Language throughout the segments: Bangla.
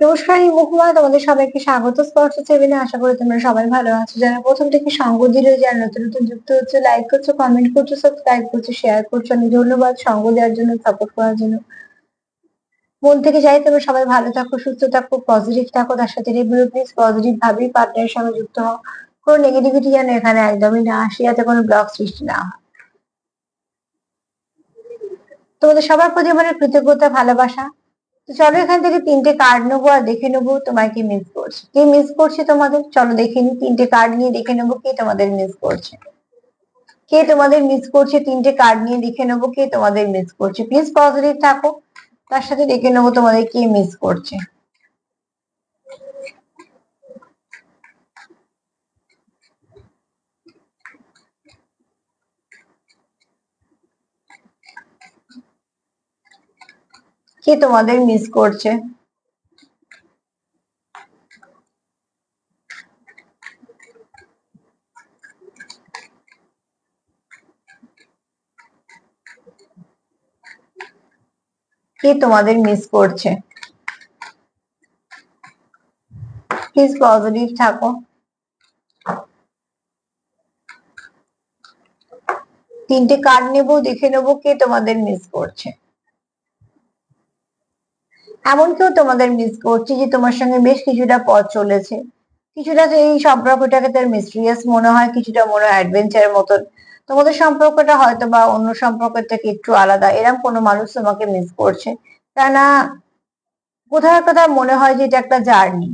নমস্কার, আমি মহুয়া। তোমাদের সবাইকে স্বাগত স্পর্শ টেবিলে। আশা করি তোমরা সবাই ভালো আছো। যারা প্রথম থেকে সঙ্গ দিলে, যারা নতুন নতুন যুক্ত হচ্ছে, লাইক করছো, কমেন্ট করছো, সাবস্ক্রাইব করছো, শেয়ার করছো, অনেক ধন্যবাদ সঙ্গ দেওয়ার জন্য, সাপোর্ট করার জন্য। মন থেকে চাই তোমরা সবাই ভালো থাকো, সুস্থ থাকো, পজিটিভ থাকো। তার সাথে রেগুলার প্লিজ পজিটিভ ভাবেই পার্টনারের সঙ্গে যুক্ত হও। কোনো নেগেটিভিটি যেন এখানে একদমই না আসে, যাতে কোনো ব্লক সৃষ্টি না হয়। তোমাদের সবার প্রতি আমার কৃতজ্ঞতা, ভালোবাসা। তো চলো এখান থেকে তিনটে কার্ড নেবো আর দেখে নেবো তোমায় কি মিস করছে, কে মিস করছে তোমাদের। চলো দেখে নি, তিনটে কার্ড নিয়ে দেখে নেবো কে তোমাদের মিস করছে। কে তোমাদের মিস করছে, তিনটে কার্ড নিয়ে দেখে নেবো কে তোমাদের মিস করছে। প্লিজ পজিটিভ থাকো। তার সাথে দেখে নেবো তোমাদের কে মিস করছে। কে তোমাদের মিস করছে। কে তোমাদের মিস করছে। প্লিজ পজিটিভ থাকো। তিনটে কার্ড নেবো, দেখে নেবো কে তোমাদের মিস করছে। এমন কেউ তোমাদের মিস করছে যে তোমার সঙ্গে বেশ কিছুটা পথ চলেছে, কিছুটা তো এই সম্পর্কটাকে তার মিস্ট্রিয়াস মনে হয়, কিছুটা মনে হয় অ্যাডভেঞ্চারের মতন। তোমাদের সম্পর্কটা হয়তো বা অন্য সম্পর্কের থেকে একটু আলাদা, এরকম কোনো মানুষ তোমাকে মিস করছে। তা না, কোথাও কোথাও মনে হয় যে এটা একটা জার্নি।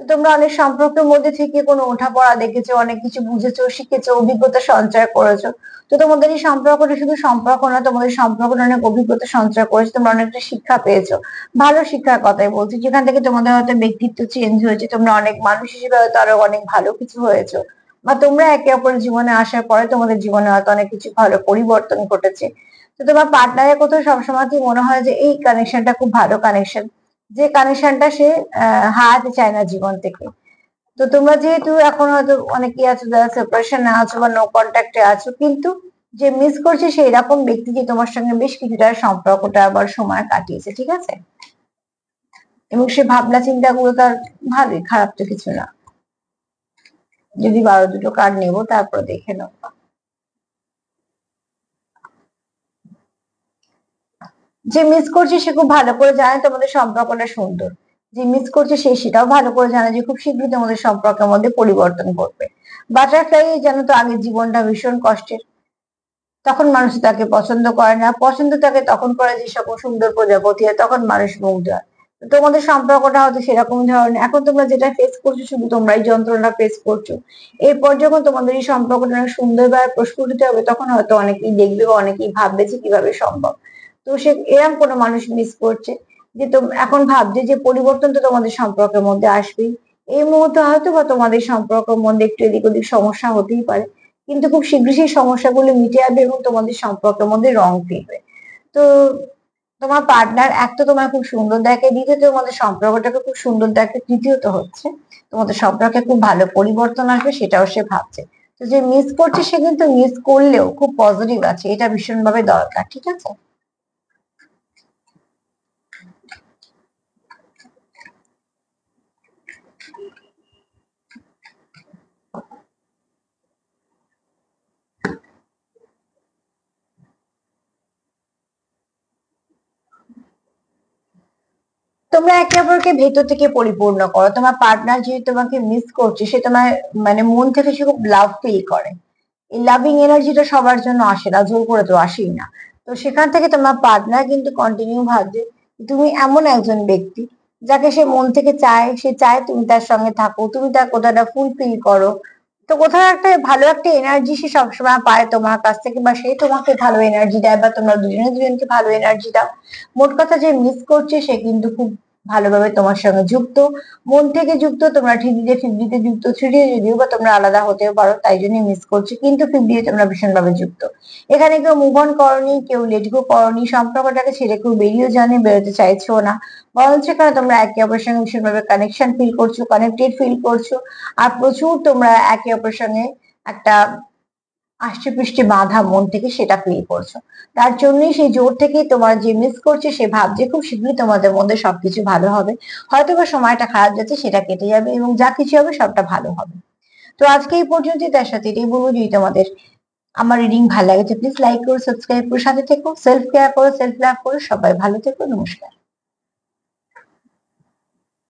তো তোমরা অনেক সম্পর্কের মধ্যে থেকে কোনো ওঠাপড়া দেখেছো, অনেক কিছু বুঝেছো, শিখেছো, অভিজ্ঞতা সঞ্চয় করেছো। তো তোমাদের এই সম্পর্কটা শুধু সম্পর্ক না, তোমাদের সম্পর্কটা অনেক অভিজ্ঞতা সঞ্চয় করেছো, তোমরা অনেকটা শিক্ষা পেয়েছো। ভালো শিক্ষার কথাই বলছি, যেখান থেকে তোমাদের হয়তো ব্যক্তিত্ব চেঞ্জ হয়েছে, তোমরা অনেক মানুষ হিসেবে হয়তো আরো অনেক ভালো কিছু হয়েছো। বা তোমরা একে অপরের জীবনে আসার পরে তোমাদের জীবনে হয়তো অনেক কিছু ভালো পরিবর্তন ঘটেছে। তো তোমার পার্টনারের কোথাও সবসময় কি মনে হয় যে এই কানেকশনটা খুব ভালো কানেকশন, যে কানেকশনটা সে হারাতে চায় না জীবন থেকে। তো তোমরা যেহেতু এখন হয়তো অনেকেই আছো যারা সেপারেশনে আছো বা নো কন্ট্যাক্টে আছো, কিন্তু যে মিস করছে সেই রকম ব্যক্তি যে তোমার সঙ্গে বেশ কিছুটা সম্পর্কটা আবার সময় কাটিয়েছে, ঠিক আছে। এবং সে ভাবনা চিন্তা গুলো তার ভালোই, খারাপ তো কিছু না। যদি 12 দুটো কার্ড নেবো, তারপর দেখে নেবো। যে মিস করছে সে খুব ভালো করে জানে তোমাদের সম্পর্কটা সুন্দর। যে মিস করছে সে সেটাও ভালো করে জানে যে খুব শীঘ্রই তোমাদের সম্পর্কের মধ্যে পরিবর্তন ঘটবে। বাটারফ্লাই জানো তো, আগের জীবনটা ভীষণ কষ্টের। তখন মানুষ তাকে পছন্দ করে না, পছন্দ তাকে তখন করে যে সকল সুন্দর প্রজাপতি হয়, তখন মানুষ মুগ্ধ হয়। তো তোমাদের সম্পর্কটা হয়তো সেরকম ধরনের। এখন তোমরা যেটা ফেস করছো, শুধু তোমরাই যন্ত্রণা ফেস করছো। এরপর যখন তোমাদের এই সম্পর্কটা অনেক সুন্দরভাবে প্রস্ফুটিত হবে, তখন হয়তো অনেকেই দেখবে বা অনেকেই ভাববে যে কিভাবে সম্ভব। তো সে এরকম কোনো মানুষ মিস করছে যে এখন ভাবছে যে পরিবর্তন তো তোমাদের সম্পর্কের মধ্যে আসবেই। এই মুহূর্তে হয়তো বা তোমাদের সম্পর্কের মধ্যে একটু এদিক ওদিক সমস্যা হতেই পারে, কিন্তু খুব শীঘ্রই সেই সমস্যাগুলো মিটে যাবে এবং তোমাদের সম্পর্কের মধ্যে রং ফিরবে। তো তোমার পার্টনার এক তো তোমার খুব সুন্দর দেখে, দ্বিতীয়ত তোমাদের সম্পর্কটাকে খুব সুন্দর দেখে, তৃতীয়ত হচ্ছে তোমাদের সম্পর্কে খুব ভালো পরিবর্তন আসবে, সেটাও সে ভাবছে। তো যে মিস করছে সে কিন্তু মিস করলেও খুব পজিটিভ আছে, এটা ভীষণভাবে দরকার, ঠিক আছে। তোমরা একে অপরকে ভেতর থেকে পরিপূর্ণ করো। তোমার পার্টনার যে তোমাকে মিস করছে, সে তোমার মানে মন থেকে সে খুব লাভ ফিল করে। এই লাভিং এনার্জিটা সবার জন্য আসে না, জোর করে তো আসেই না। তো সেখান থেকে তোমার পার্টনার কিন্তু কন্টিনিউ ভাবছে তুমি এমন একজন ব্যক্তি যাকে সে মন থেকে চায়, সে চায় তুমি তার সঙ্গে থাকো, তুমি তার কথাটা ফুলফিল করো। তো কোথাও একটা ভালো একটা এনার্জি সে সবসময় পায় তোমার কাছ থেকে, বা সে তোমাকে ভালো এনার্জি দেয়, বা তোমরা দুজনে দুজনকে ভালো এনার্জি দাও। মোট কথা যে মিস করছে সে কিন্তু খুব ভালোভাবে তোমার সঙ্গে যুক্ত, মন থেকে যুক্ত। তোমরা ঠিকরিতে ফিফটিতে যুক্ত, থ্রিডি যদিও বা তোমরা আলাদা হতেও পারো, তাই জন্য মিস করছো, কিন্তু ফিফটিতে তোমরা ভীষণ ভাবে যুক্ত। এখানে কেউ মুভ অন করনি, কেউ লেট গো করনি, সম্পর্কটাকে ছেড়ে কেউ বেরিয়েও জানে, বেরোতে চাইছো না। বরঞ্চ এখানে তোমরা একে অপরের সঙ্গে ভীষণ ভাবে কানেকশন ফিল করছো, কানেক্টেড ফিল করছো। আর প্রচুর তোমরা একে অপরের সঙ্গে একটা আষ্টেপৃষ্ঠে বাঁধা মন থেকে সেটা ফিল করছো। তার জন্যই সেই জোর থেকেই তোমার যে মিস করছে সে ভাবছে খুব শীঘ্রই তোমাদের মধ্যে সবকিছু ভালো হবে, হয়তো বা সময়টা খারাপ যাচ্ছে সেটা কেটে যাবে এবং যা কিছু হবে সবটা ভালো হবে। তো আজকে এই পর্যন্তই, তার সাথে এটাই বলবো যদি তোমাদের আমার রিডিং ভালো লাগে প্লিজ লাইক করো, সাবস্ক্রাইব করো, সাথে থেকো, সেলফ কেয়ার করো, সেলফ লাভ করো। সবাই ভালো থেকো, নমস্কার।